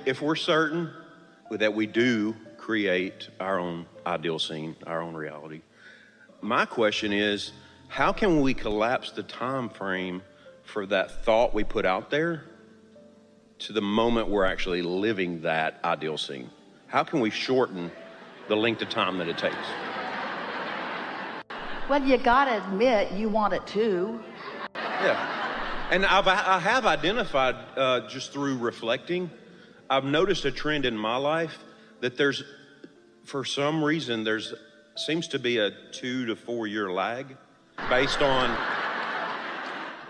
If we're certain that we do create our own ideal scene, our own reality, my question is, how can we collapse the time frame for that thought we put out there to the moment we're actually living that ideal scene? How can we shorten the length of time that it takes? Well, you gotta admit you want it too. Yeah. And I have identified, just through reflecting, I've noticed a trend in my life that there's, for some reason, seems to be a 2 to 4 year lag based on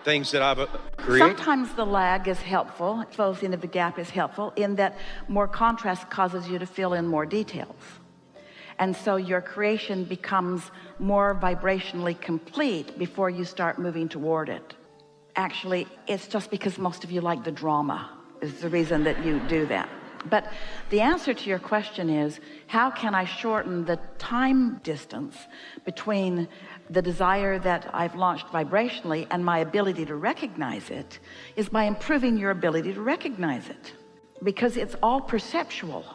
things that I've created. Sometimes the lag is helpful, closing of the gap is helpful, in that more contrast causes you to fill in more details. And so your creation becomes more vibrationally complete before you start moving toward it. Actually, it's just because most of you like the drama is the reason that you do that. But the answer to your question is, how can I shorten the time distance between the desire that I've launched vibrationally and my ability to recognize it, is by improving your ability to recognize it, because it's all perceptual.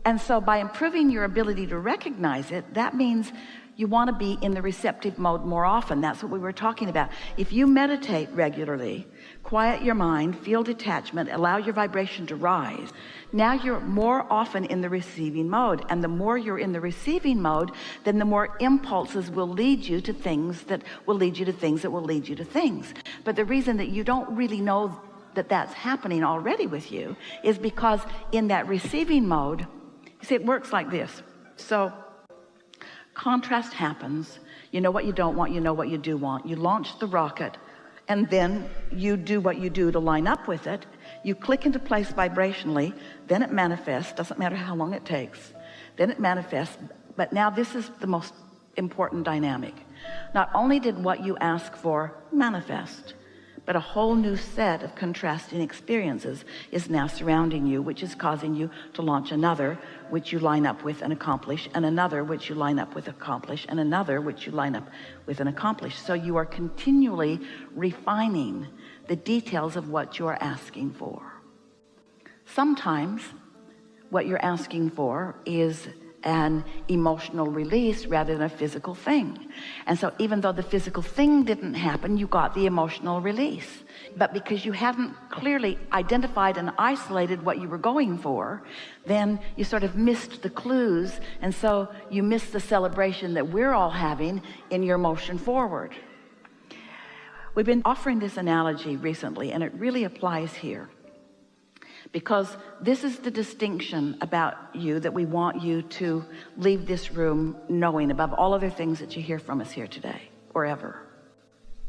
And so by improving your ability to recognize it, that means you want to be in the receptive mode more often. That's what we were talking about. If you meditate regularly, quiet your mind, feel detachment, allow your vibration to rise, now you're more often in the receiving mode. And the more you're in the receiving mode, then the more impulses will lead you to things that will lead you to things that will lead you to things. But the reason that you don't really know that that's happening already with you is because in that receiving mode, you see, it works like this. So contrast happens. You know what you don't want, you know what you do want. You launch the rocket, and then you do what you do to line up with it. You click into place vibrationally, then it manifests. Doesn't matter how long it takes. Then it manifests. But now this is the most important dynamic. Not only did what you ask for manifest, but a whole new set of contrasting experiences is now surrounding you, which is causing you to launch another, which you line up with and accomplish, and another which you line up with, accomplish, and another which you line up with and accomplish. So you are continually refining the details of what you're asking for. Sometimes what you're asking for is an emotional release rather than a physical thing. And so even though the physical thing didn't happen, you got the emotional release. But because you hadn't clearly identified and isolated what you were going for, then you sort of missed the clues, and so you missed the celebration that we're all having in your motion forward. We've been offering this analogy recently, and it really applies here, because this is the distinction about you that we want you to leave this room knowing above all other things that you hear from us here today or ever.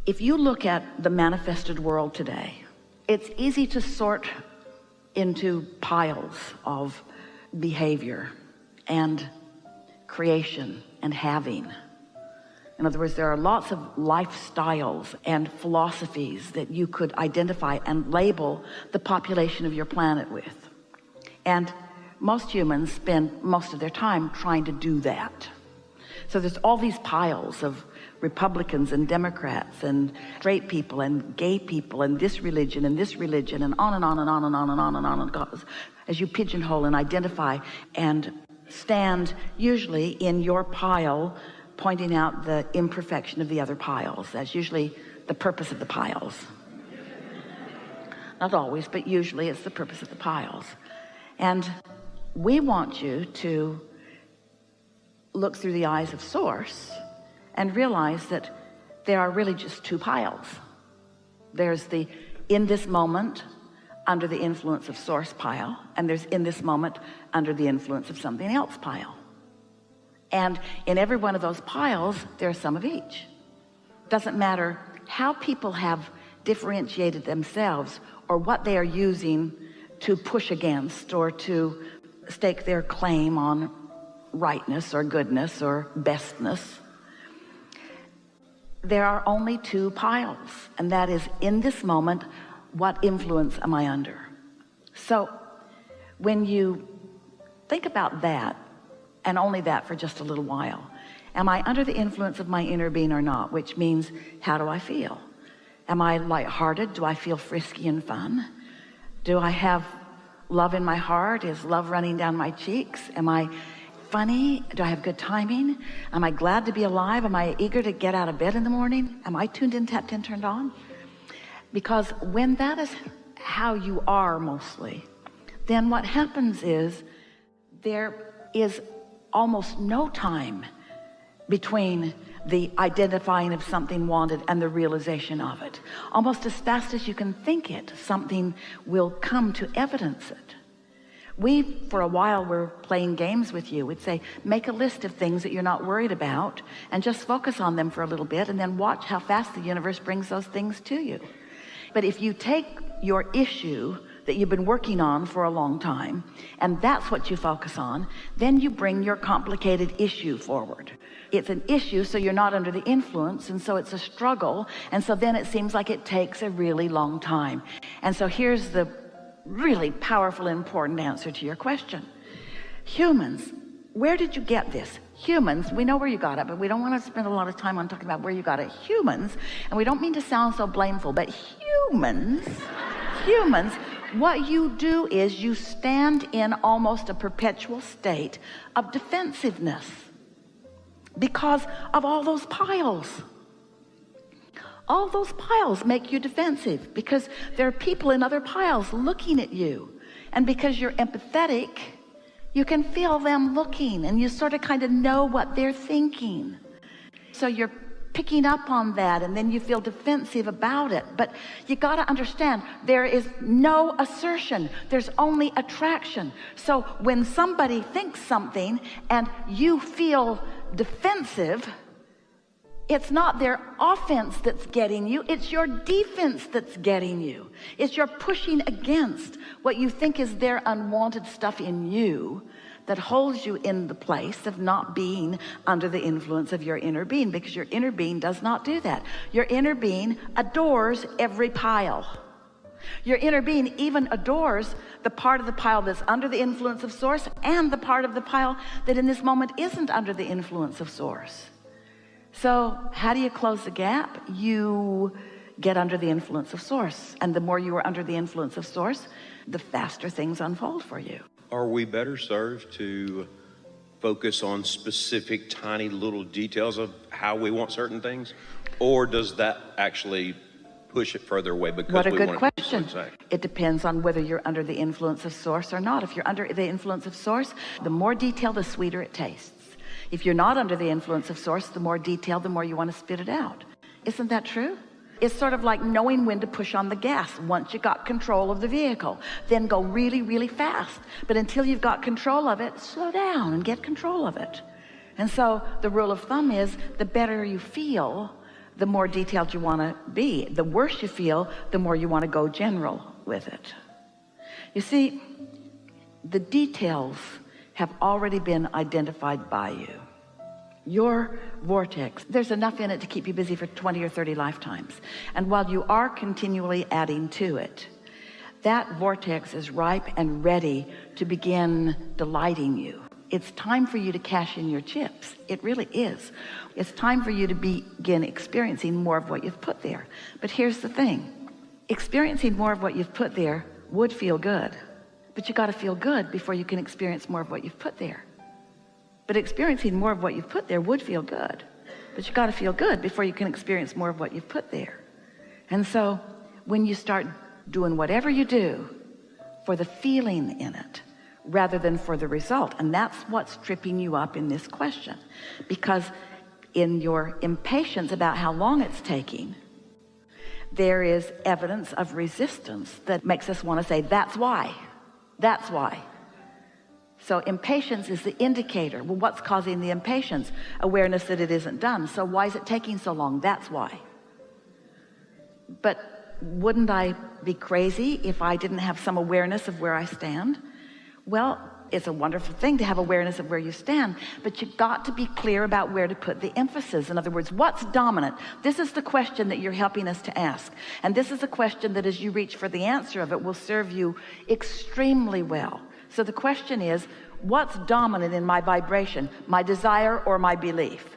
If you look at the manifested world today, it's easy to sort into piles of behavior and creation and having. In other words, there are lots of lifestyles and philosophies that you could identify and label the population of your planet with. And most humans spend most of their time trying to do that. So there's all these piles of Republicans and Democrats and straight people and gay people and this religion and on and on and on and on and on and on and on, as you pigeonhole and identify and stand usually in your pile, pointing out the imperfection of the other piles. That's usually the purpose of the piles. Not always, but usually it's the purpose of the piles. And we want you to look through the eyes of Source and realize that there are really just two piles. There's the in this moment under the influence of Source pile, and there's in this moment under the influence of something else pile. And in every one of those piles, there's some of each. Doesn't matter how people have differentiated themselves or what they are using to push against or to stake their claim on rightness or goodness or bestness. There are only two piles, and that is in this moment, what influence am I under? So when you think about that, and only that for just a little while, am I under the influence of my inner being or not? Which means, how do I feel? Am I lighthearted? Do I feel frisky and fun? Do I have love in my heart? Is love running down my cheeks? Am I funny? Do I have good timing? Am I glad to be alive? Am I eager to get out of bed in the morning? Am I tuned in, tapped in, turned on? Because when that is how you are mostly, then what happens is there is almost no time between the identifying of something wanted and the realization of it. Almost as fast as you can think it, something will come to evidence it. We, for a while, were playing games with you. We'd say, make a list of things that you're not worried about and just focus on them for a little bit and then watch how fast the universe brings those things to you. But if you take your issue that you've been working on for a long time, and that's what you focus on, then you bring your complicated issue forward. It's an issue, so you're not under the influence, and so it's a struggle, and so then it seems like it takes a really long time. And so here's the really powerful, important answer to your question. Humans, where did you get this? Humans, we know where you got it, but we don't want to spend a lot of time on talking about where you got it. Humans, and we don't mean to sound so blameful, but humans, what you do is you stand in almost a perpetual state of defensiveness because of all those piles. All those piles make you defensive because there are people in other piles looking at you. And because you're empathetic, you can feel them looking and you sort of kind of know what they're thinking. So you're picking up on that and then you feel defensive about it. But you got to understand, there is no assertion. There's only attraction. So when somebody thinks something and you feel defensive, it's not their offense that's getting you, it's your defense that's getting you. It's your pushing against what you think is their unwanted stuff in you that holds you in the place of not being under the influence of your inner being, because your inner being does not do that. Your inner being adores every pile. Your inner being even adores the part of the pile that's under the influence of Source and the part of the pile that in this moment isn't under the influence of Source. So how do you close the gap? You get under the influence of Source. And the more you are under the influence of Source, the faster things unfold for you. Are we better served to focus on specific tiny little details of how we want certain things? Or does that actually push it further away because what a we good want question. it to be so exact? It depends on whether you're under the influence of Source or not. If you're under the influence of Source, the more detail, the sweeter it tastes. If you're not under the influence of Source, the more detail, the more you want to spit it out. Isn't that true? It's sort of like knowing when to push on the gas. Once you got control of the vehicle, then go really, really fast. But until you've got control of it, slow down and get control of it. And so the rule of thumb is the better you feel, the more detailed you want to be. The worse you feel, the more you want to go general with it. You see, the details have already been identified by you. Your vortex, there's enough in it to keep you busy for 20 or 30 lifetimes. And while you are continually adding to it, that vortex is ripe and ready to begin delighting you. It's time for you to cash in your chips. It really is. It's time for you to begin experiencing more of what you've put there. But here's the thing. Experiencing more of what you've put there would feel good. But you got to feel good before you can experience more of what you've put there. But experiencing more of what you've put there would feel good. But you got to feel good before you can experience more of what you've put there. And so when you start doing whatever you do for the feeling in it, rather than for the result, and that's what's tripping you up in this question, because in your impatience about how long it's taking, there is evidence of resistance that makes us want to say, that's why. That's why. So impatience is the indicator. Well, what's causing the impatience? Awareness that it isn't done. So why is it taking so long? That's why. But wouldn't I be crazy if I didn't have some awareness of where I stand? Well, it's a wonderful thing to have awareness of where you stand, but you've got to be clear about where to put the emphasis. In other words, what's dominant? This is the question that you're helping us to ask. And this is a question that as you reach for the answer of it will serve you extremely well. So the question is, what's dominant in my vibration, my desire or my belief?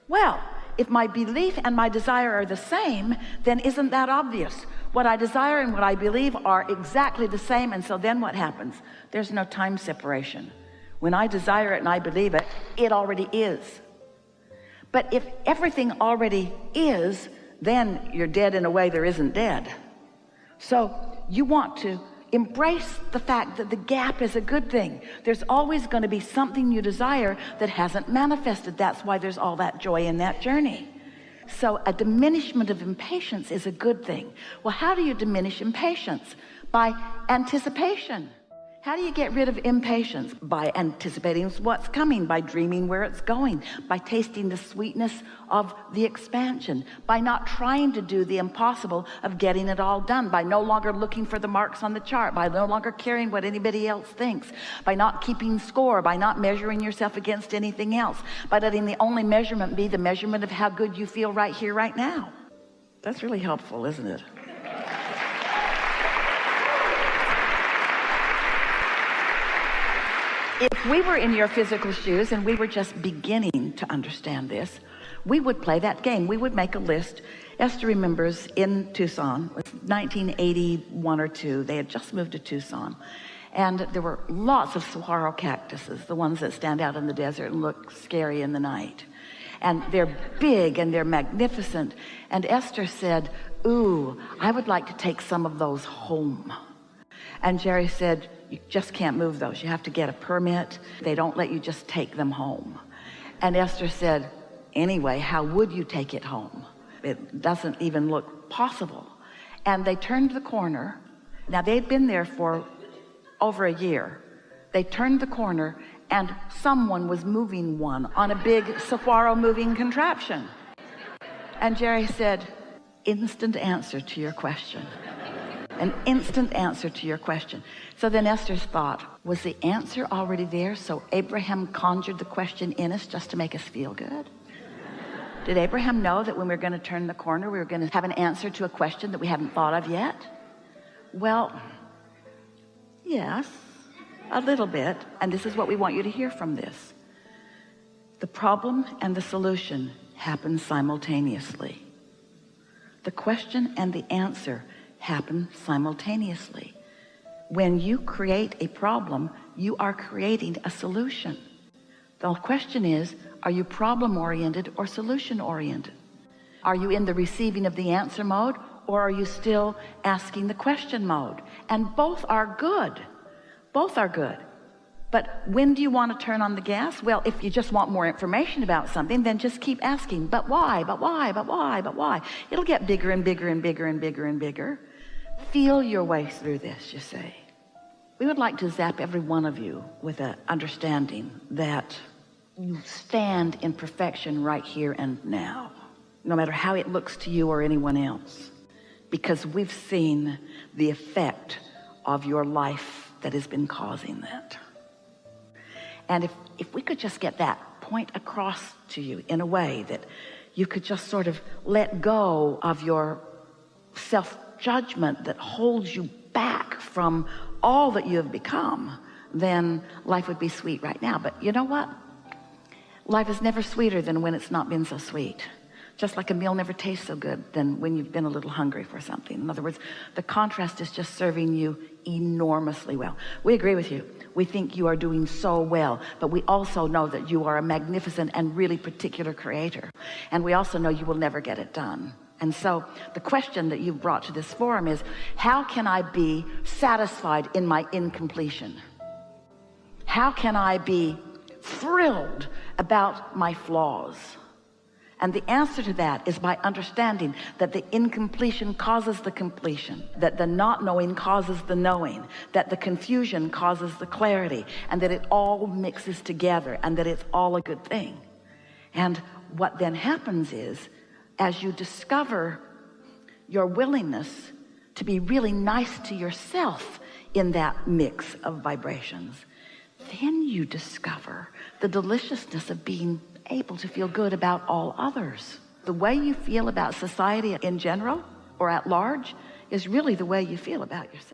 Well, if my belief and my desire are the same, then isn't that obvious? What I desire and what I believe are exactly the same, and so then what happens? There's no time separation. When I desire it and I believe it, it already is. But if everything already is, then you're dead in a way there isn't dead. So you want to embrace the fact that the gap is a good thing. There's always going to be something you desire that hasn't manifested. That's why there's all that joy in that journey. So a diminishment of impatience is a good thing. Well, how do you diminish impatience? By anticipation. How do you get rid of impatience? By anticipating what's coming, by dreaming where it's going, by tasting the sweetness of the expansion, by not trying to do the impossible of getting it all done, by no longer looking for the marks on the chart, by no longer caring what anybody else thinks, by not keeping score, by not measuring yourself against anything else, by letting the only measurement be the measurement of how good you feel right here, right now. That's really helpful, isn't it? If we were in your physical shoes and we were just beginning to understand this, we would play that game. We would make a list. Esther remembers in Tucson, it was 1981 or 2, they had just moved to Tucson, and there were lots of saguaro cactuses, the ones that stand out in the desert and look scary in the night. And they're big and they're magnificent. And Esther said, ooh, I would like to take some of those home. And Jerry said, you just can't move those. You have to get a permit. They don't let you just take them home. And Esther said, anyway, how would you take it home? It doesn't even look possible. And they turned the corner. Now, they'd been there for over a year. They turned the corner, and someone was moving one on a big saguaro moving contraption. And Jerry said, instant answer to your question. An instant answer to your question. So then Esther's thought, was the answer already there? So Abraham conjured the question in us just to make us feel good? Did Abraham know that when we were going to turn the corner, we were going to have an answer to a question that we hadn't thought of yet? Well, yes, a little bit. And this is what we want you to hear from this. The problem and the solution happen simultaneously. The question and the answer happen simultaneously. When you create a problem, you are creating a solution. The question is, are you problem-oriented or solution-oriented? Are you in the receiving of the answer mode, or are you still asking the question mode? And both are good. Both are good. But when do you want to turn on the gas? Well, if you just want more information about something, then just keep asking, but why, but why, but why, but why? It'll get bigger and bigger and bigger and bigger and bigger. Feel your way through this, you say. We would like to zap every one of you with an understanding that you stand in perfection right here and now, no matter how it looks to you or anyone else, because we've seen the effect of your life that has been causing that. And if we could just get that point across to you in a way that you could just sort of let go of your self-judgment that holds you back from all that you have become, then life would be sweet right now. But you know what? Life is never sweeter than when it's not been so sweet. Just like a meal never tastes so good than when you've been a little hungry for something. In other words, the contrast is just serving you enormously well. We agree with you. We think you are doing so well, but we also know that you are a magnificent and really particular creator. And we also know you will never get it done. And so the question that you've brought to this forum is, how can I be satisfied in my incompletion? How can I be thrilled about my flaws? And the answer to that is by understanding that the incompletion causes the completion, that the not knowing causes the knowing, that the confusion causes the clarity, and that it all mixes together, and that it's all a good thing. And what then happens is, as you discover your willingness to be really nice to yourself in that mix of vibrations, then you discover the deliciousness of being able to feel good about all others. The way you feel about society in general or at large is really the way you feel about yourself.